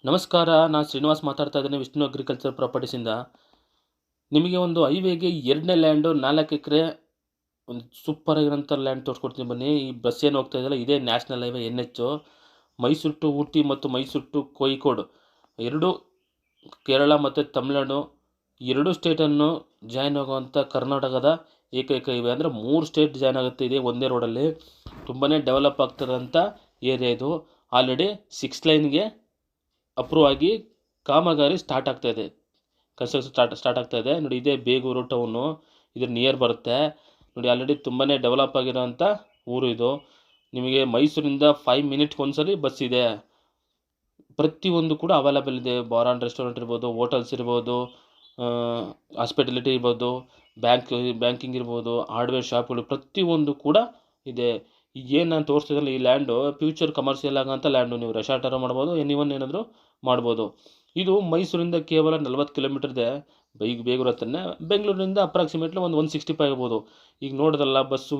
ನಮಸ್ಕಾರ, ನಾನು ಶ್ರೀನಿವಾಸ್ ಮಾತಾಡ್ತಾ ಇದ್ದೀನಿ ವಿಷ್ಣು ಅಗ್ರಿಕಲ್ಚರ್ ಪ್ರಾಪರ್ಟೀಸಿಂದ. ನಿಮಗೆ ಒಂದು ಹೈವೇಗೆ 2ನೇ ಲ್ಯಾಂಡು 4 ಎಕರೆ ಒಂದು ಸೂಪರ್ ಆಗಿರೋಂಥ ಲ್ಯಾಂಡ್ ತೋರಿಸ್ಕೊಡ್ತೀನಿ ಬನ್ನಿ. ಈ ಬಸ್ ಏನು ಹೋಗ್ತಾ ಇದೆಯಲ್ಲ ಇದೇ national highway NH. Mysuru to Ooty ಮತ್ತು ಮೈಸೂರು ಟು ಕೋಯಿಕೋಡ್ ಎರಡೂ ಕೇರಳ ಮತ್ತು ತಮಿಳುನಾಡು ಎರಡೂ ಸ್ಟೇಟನ್ನು ಜಾಯ್ನ್ ಆಗುವಂಥ ಕರ್ನಾಟಕದ ಏಕೈಕ ಹೈವೇ. ಅಂದರೆ 3 ಸ್ಟೇಟ್ ಜಾಯ್ನ್ ಆಗುತ್ತೆ ಇದೆ ಒಂದೇ ರೋಡಲ್ಲಿ. ತುಂಬಾ ಡೆವಲಪ್ ಆಗ್ತಿರೋಂಥ ಏರಿಯಾ ಇದು. ಆಲ್ರೆಡಿ 6 ಲೈನ್ಗೆ ಅಪ್ರೂವ್ ಆಗಿ ಕಾಮಗಾರಿ ಸ್ಟಾರ್ಟ್ ಆಗ್ತಾಯಿದೆ, ಕನ್ಸ್ಟ್ರಕ್ಷನ್ ಸ್ಟಾರ್ಟ್ ಆಗ್ತಾಯಿದೆ. ನೋಡಿ, ಇದೇ ಬೇಗೂರು ಟೌನು, ಇದ್ರ ನಿಯರ್ ಬರುತ್ತೆ. ನೋಡಿ, ಆಲ್ರೆಡಿ ತುಂಬಾ ಡೆವಲಪ್ ಆಗಿರೋಂಥ ಊರು ಇದು. ನಿಮಗೆ ಮೈಸೂರಿಂದ 5 ಮಿನಿಟ್ಗೆ ಒಂದ್ಸಲಿ ಬಸ್ ಇದೆ. ಪ್ರತಿಯೊಂದು ಕೂಡ ಅವೈಲೇಬಲ್ ಇದೆ. ಬಾರ್ ಆ್ಯಂಡ್ ರೆಸ್ಟೋರೆಂಟ್ ಇರ್ಬೋದು, ಹೋಟೆಲ್ಸ್ ಇರ್ಬೋದು, ಹಾಸ್ಪಿಟಾಲಿಟಿ ಇರ್ಬೋದು, ಬ್ಯಾಂಕಿಂಗ್ ಇರ್ಬೋದು, ಹಾರ್ಡ್ವೇರ್ ಶಾಪ್ಗಳು ಪ್ರತಿಯೊಂದು ಕೂಡ ಇದೆ. ಏನು ನಾನು ತೋರಿಸ್ತಿದ್ದಲ್ಲ ಈ ಲ್ಯಾಂಡು ಫ್ಯೂಚರ್ ಕಮರ್ಷಿಯಲ್ ಆಗೋಂಥ ಲ್ಯಾಂಡು. ನೀವು ರೆಸಾರ್ಟಾರು ಮಾಡ್ಬೋದು, ಏನಾದರೂ ಮಾಡ್ಬೋದು. ಇದು ಮೈಸೂರಿಂದ ಕೇವಲ 40 ಕಿಲೋಮೀಟರ್ ಇದೆ. ಬೇಗೂರು ಹತ್ರನೇ. ಬೆಂಗಳೂರಿನಿಂದ ಅಪ್ರಾಕ್ಸಿಮೇಟ್ಲಿ ಒಂದು 165 ಆಗ್ಬೋದು. ಈಗ ನೋಡಿದ್ರಲ್ಲ ಬಸ್ಸು,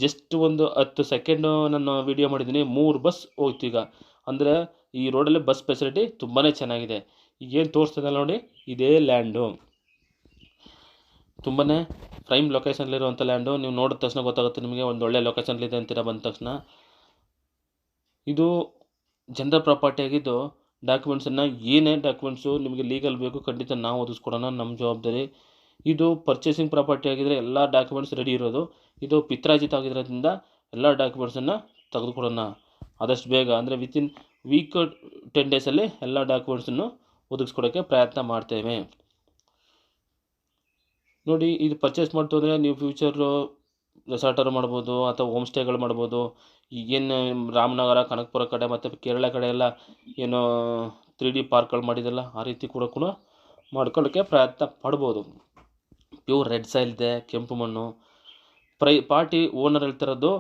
ಜಸ್ಟ್ ಒಂದು 10 ಸೆಕೆಂಡು ನಾನು ವೀಡಿಯೋ ಮಾಡಿದ್ದೀನಿ, 3 ಬಸ್ ಹೋಯ್ತು ಈಗ. ಅಂದರೆ ಈ ರೋಡಲ್ಲಿ ಬಸ್ ಫೆಸಿಲಿಟಿ ತುಂಬಾ ಚೆನ್ನಾಗಿದೆ. ಈಗೇನು ತೋರಿಸ್ತಿದ್ದಲ್ಲ ನೋಡಿ, ಇದೇ ಲ್ಯಾಂಡು. ತುಂಬಾ ಪ್ರೈಮ್ ಲೊಕೇಶನ್ಲಿರುವಂಥ ಲ್ಯಾಂಡು. ನೀವು ನೋಡಿದ ತಕ್ಷಣ ಗೊತ್ತಾಗುತ್ತೆ ನಿಮಗೆ ಒಂದು ಒಳ್ಳೆ ಲೊಕೇಶನ್ಲಿದೆ ಅಂತೀರ ಬಂದ ತಕ್ಷಣ. ಇದು ಜನರಲ್ ಪ್ರಾಪರ್ಟಿ ಆಗಿದ್ದು ಡಾಕ್ಯುಮೆಂಟ್ಸನ್ನು ಏನೇ ಡಾಕ್ಯುಮೆಂಟ್ಸು ನಿಮಗೆ ಲೀಗಲ್ ಬೇಕು ಖಂಡಿತ ನಾವು ಒದಗಿಸ್ಕೊಡೋಣ, ನಮ್ಮ ಜವಾಬ್ದಾರಿ. ಇದು ಪರ್ಚೇಸಿಂಗ್ ಪ್ರಾಪರ್ಟಿ ಆಗಿದ್ದರೆ ಎಲ್ಲ ಡಾಕ್ಯುಮೆಂಟ್ಸ್ ರೆಡಿ ಇರೋದು. ಇದು ಪಿತ್ರಾಜಿತ್ ಆಗಿರೋದ್ರಿಂದ ಎಲ್ಲ ಡಾಕ್ಯುಮೆಂಟ್ಸನ್ನು ತೆಗೆದುಕೊಡೋಣ ಆದಷ್ಟು ಬೇಗ. ಅಂದರೆ ವಿತಿನ್ ವೀಕ್ 10 ಡೇಸಲ್ಲಿ ಎಲ್ಲ ಡಾಕ್ಯುಮೆಂಟ್ಸನ್ನು ಒದಗಿಸ್ಕೊಡೋಕ್ಕೆ ಪ್ರಯತ್ನ ಮಾಡ್ತೇವೆ. ನೋಡಿ, ಇದು ಪರ್ಚೇಸ್ ಮಾಡ್ತು ಅಂದರೆ ನೀವು ಫ್ಯೂಚರು ರೆಸಾರ್ಟರು ಮಾಡ್ಬೋದು ಅಥವಾ ಹೋಮ್ ಸ್ಟೇಗಳು ಮಾಡ್ಬೋದು. ಈಗೇನು ರಾಮನಗರ, ಕನಕಪುರ ಕಡೆ ಮತ್ತು ಕೇರಳ ಕಡೆ ಎಲ್ಲ ಏನು 3D ಪಾರ್ಕ್ಗಳು ಮಾಡಿದೆಲ್ಲ ಆ ರೀತಿ ಕೂಡ ಮಾಡ್ಕೊಳ್ಳೋಕ್ಕೆ ಪ್ರಯತ್ನ ಪಡ್ಬೋದು. ಪ್ಯೂರ್ ರೆಡ್ ಸಾಯಿಲ್ ಇದೆ, ಕೆಂಪು ಮಣ್ಣು. ಪಾರ್ಟಿ ಓನರ್ ಹೇಳ್ತಿರೋದು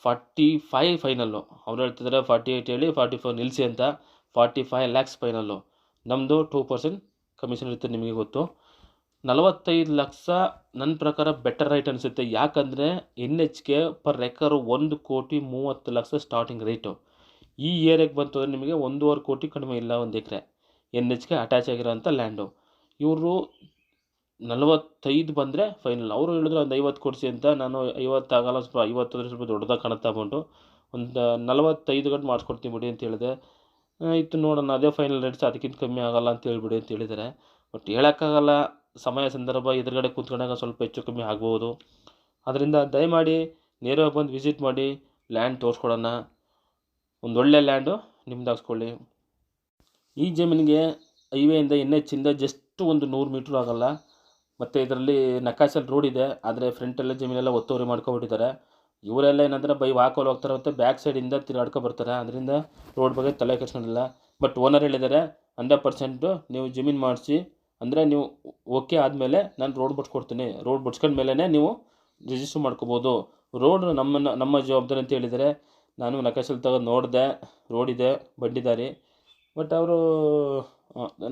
45 ಫೈನಲ್ಲು. ಅವ್ರು ಹೇಳ್ತಿದ್ದಾರೆ 48 ಹೇಳಿ 44 ನಿಲ್ಲಿಸಿ ಅಂತ. 45 lakhs ಫೈನಲ್ಲು. ನಮ್ಮದು 2% ಕಮಿಷನ್ ಇರುತ್ತೆ, ನಿಮಗೆ ಗೊತ್ತು. 45 ಲಕ್ಷ ನನ್ನ ಪ್ರಕಾರ ಬೆಟರ್ ರೈಟ್ ಅನಿಸುತ್ತೆ. ಯಾಕಂದರೆ NHಗೆ ಪರ್ ಎಕರ್ 1,30,30,00,000 ಸ್ಟಾರ್ಟಿಂಗ್ ರೇಟು. ಈ ಏರಿಯಾಗೆ ಬಂತು ಅಂದರೆ ನಿಮಗೆ 1.5 ಕೋಟಿ ಕಡಿಮೆ ಇಲ್ಲ ಒಂದು ಎಕರೆ. NHಗೆ ಅಟ್ಯಾಚ್ ಆಗಿರೋಂಥ ಲ್ಯಾಂಡು. ಇವರು 45 ಬಂದರೆ ಫೈನಲ್. ಅವರು ಹೇಳಿದ್ರು ಒಂದು 50 ಕೊಡಿಸಿ ಅಂತ. ನಾನು 50 ಆಗಲ್ಲ, ಸ್ವಲ್ಪ 50 ಅಂದರೆ ಸ್ವಲ್ಪ ದೊಡ್ಡದಾಗಿ ಕಾಣುತ್ತೆ ಅಮೌಂಟು. ಒಂದು 45 ಗಂಟೆ ಮಾಡಿಸ್ಕೊಡ್ತೀನಿ ಬಿಡಿ ಅಂತ ಹೇಳಿದೆ. ಇತ್ತು ನೋಡೋಣ, ಅದೇ ಫೈನಲ್ ರೇಟ್ಸ್, ಅದಕ್ಕಿಂತ ಕಮ್ಮಿ ಆಗೋಲ್ಲ ಅಂತ ಹೇಳ್ಬಿಡಿ ಅಂತ ಹೇಳಿದ್ದಾರೆ. ಬಟ್ ಹೇಳೋಕ್ಕಾಗಲ್ಲ, ಸಮಯ ಸಂದರ್ಭ ಎದುರುಗಡೆ ಕೂತ್ಕೊಂಡಾಗ ಸ್ವಲ್ಪ ಹೆಚ್ಚು ಕಮ್ಮಿ ಆಗ್ಬೋದು. ಅದರಿಂದ ದಯಮಾಡಿ ನೇರವಾಗಿ ಬಂದು ವಿಸಿಟ್ ಮಾಡಿ ಲ್ಯಾಂಡ್ ತೋರಿಸ್ಕೊಡೋಣ. ಒಂದೊಳ್ಳೆ ಲ್ಯಾಂಡು ನಿಮ್ದಾಗಿಸ್ಕೊಳ್ಳಿ. ಈ ಜಮೀನಿಗೆ ಹೈವೇಯಿಂದ NHಯಿಂದ ಜಸ್ಟ್ ಒಂದು 100 ಮೀಟ್ರ್ ಆಗೋಲ್ಲ. ಮತ್ತು ಇದರಲ್ಲಿ ನಕಾಸಲ್ಲಿ ರೋಡ್ ಇದೆ, ಆದರೆ ಫ್ರಂಟೆಲ್ಲ ಜಮೀನೆಲ್ಲ ಒತ್ತುವರಿ ಮಾಡ್ಕೊಬಿಟ್ಟಿದ್ದಾರೆ. ಇವರೆಲ್ಲ ಏನಂದರೆ ಬೈ ವಾಕಲ್ಲಿ ಹೋಗ್ತಾರೆ ಮತ್ತು ಬ್ಯಾಕ್ ಸೈಡಿಂದ ತಿರುಗಾಡ್ಕೊ ಬರ್ತಾರೆ. ಅದರಿಂದ ರೋಡ್ ಬಗ್ಗೆ ತಲೆ ಕೆಡಿಸ್ಕೊಂಡಿಲ್ಲ. ಬಟ್ ಓನರ್ ಹೇಳಿದ್ದಾರೆ 100% ನೀವು ಜಮೀನು ಮಾಡಿಸಿ, ಅಂದರೆ ನೀವು ಓಕೆ ಆದಮೇಲೆ ನಾನು ರೋಡ್ ಬಿಡ್ಸ್ಕೊಡ್ತೀನಿ. ರೋಡ್ ಬಿಡ್ಸ್ಕೊಂಡ್ಮೇಲೆ ನೀವು ರಿಜಿಸ್ಟ್ರ್ ಮಾಡ್ಕೋಬೋದು. ರೋಡ್ ನಮ್ಮ ಜವಾಬ್ದಾರಿ ಅಂತ ಹೇಳಿದ್ದಾರೆ. ನಾನು ನಕಾಶಲ್ಲಿ ತೆಗೆದು ನೋಡಿದೆ, ರೋಡ್ ಇದೆ, ಬಂಡಿದಾರಿ. ಬಟ್ ಅವರು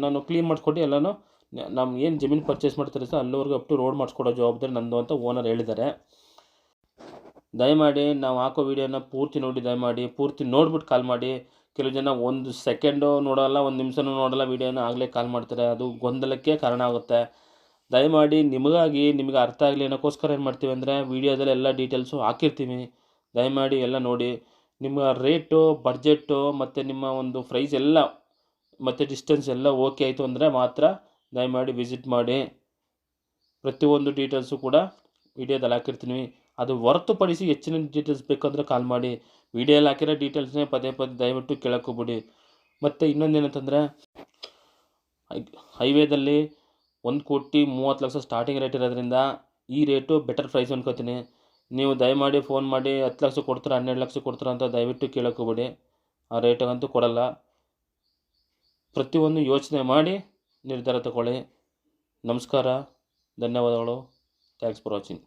ನಾನು ಕ್ಲೀನ್ ಮಾಡಿಸ್ಕೊಟ್ಟು ಎಲ್ಲನೂ ನಮ್ಗೆ ಏನು ಜಮೀನು ಪರ್ಚೇಸ್ ಮಾಡ್ತಾರೆ ಸರ್ ಅಲ್ಲಿವರೆಗೂ ಅಪ್ ಟು ರೋಡ್ ಮಾಡಿಸ್ಕೊಡೋ ಜವಾಬ್ದಾರಿ ನಂದು ಅಂತ ಓನರ್ ಹೇಳಿದ್ದಾರೆ. ದಯಮಾಡಿ ನಾವು ಹಾಕೋ ವೀಡಿಯೋನ ಪೂರ್ತಿ ನೋಡಿ, ದಯಮಾಡಿ ಪೂರ್ತಿ ನೋಡ್ಬಿಟ್ಟು ಕಾಲ್ ಮಾಡಿ. ಕೆಲವು ಜನ 1 ಸೆಕೆಂಡು ನೋಡೋಲ್ಲ, 1 ನಿಮಿಷನೂ ನೋಡೋಲ್ಲ ವೀಡಿಯೋನ, ಆಗಲೇ ಕಾಲ್ ಮಾಡ್ತಾರೆ. ಅದು ಗೊಂದಲಕ್ಕೆ ಕಾರಣ ಆಗುತ್ತೆ. ದಯಮಾಡಿ ನಿಮಗಾಗಿ, ನಿಮಗೆ ಅರ್ಥ ಆಗಲಿ ಅನ್ನೋಕ್ಕೋಸ್ಕರ ಏನು ಮಾಡ್ತೀವಿ ಅಂದರೆ ವೀಡಿಯೋದಲ್ಲಿ ಎಲ್ಲ ಡೀಟೇಲ್ಸು ಹಾಕಿರ್ತೀವಿ. ದಯಮಾಡಿ ಎಲ್ಲ ನೋಡಿ. ನಿಮ್ಮ ರೇಟು, ಬಡ್ಜೆಟ್ಟು ಮತ್ತು ನಿಮ್ಮ ಒಂದು ಪ್ರೈಸ್ ಎಲ್ಲ ಮತ್ತು ಡಿಸ್ಟೆನ್ಸ್ ಎಲ್ಲ ಓಕೆ ಆಯಿತು ಅಂದರೆ ಮಾತ್ರ ದಯಮಾಡಿ ವಿಸಿಟ್ ಮಾಡಿ. ಪ್ರತಿಯೊಂದು ಡೀಟೇಲ್ಸು ಕೂಡ ವೀಡಿಯೋದಲ್ಲಿ ಹಾಕಿರ್ತೀನಿ. ಅದು ಹೊರತುಪಡಿಸಿ ಹೆಚ್ಚಿನ ಡೀಟೇಲ್ಸ್ ಬೇಕಂದರೆ ಕಾಲ್ ಮಾಡಿ. ವೀಡಿಯೋಲ್ಲಿ ಹಾಕಿರೋ ಡೀಟೇಲ್ಸ್ನೇ ಪದೇ ದಯವಿಟ್ಟು ಕೇಳೋಕ್ಕೋಗ್ಬಿಡಿ. ಮತ್ತು ಇನ್ನೊಂದೇನಂತಂದರೆ ಹೈವೇದಲ್ಲಿ 1,30,30,00,000 ಸ್ಟಾರ್ಟಿಂಗ್ ರೇಟ್ ಇರೋದ್ರಿಂದ ಈ ರೇಟು ಬೆಟರ್ ಪ್ರೈಸ್ ಅನ್ಕೋತೀನಿ. ನೀವು ದಯಮಾಡಿ ಫೋನ್ ಮಾಡಿ 10 ಲಕ್ಷ ಕೊಡ್ತೀರಾ, 12 ಲಕ್ಷ ಕೊಡ್ತೀರಾ ಅಂತ ದಯವಿಟ್ಟು ಕೇಳೋಕ್ಕೋಗ್ಬಿಡಿ. ಆ ರೇಟಿಗಂತೂ ಕೊಡಲ್ಲ. ಪ್ರತಿಯೊಂದು ಯೋಚನೆ ಮಾಡಿ ನಿರ್ಧಾರ ತಗೊಳ್ಳಿ. ನಮಸ್ಕಾರ, ಧನ್ಯವಾದಗಳು. Thanks for watching.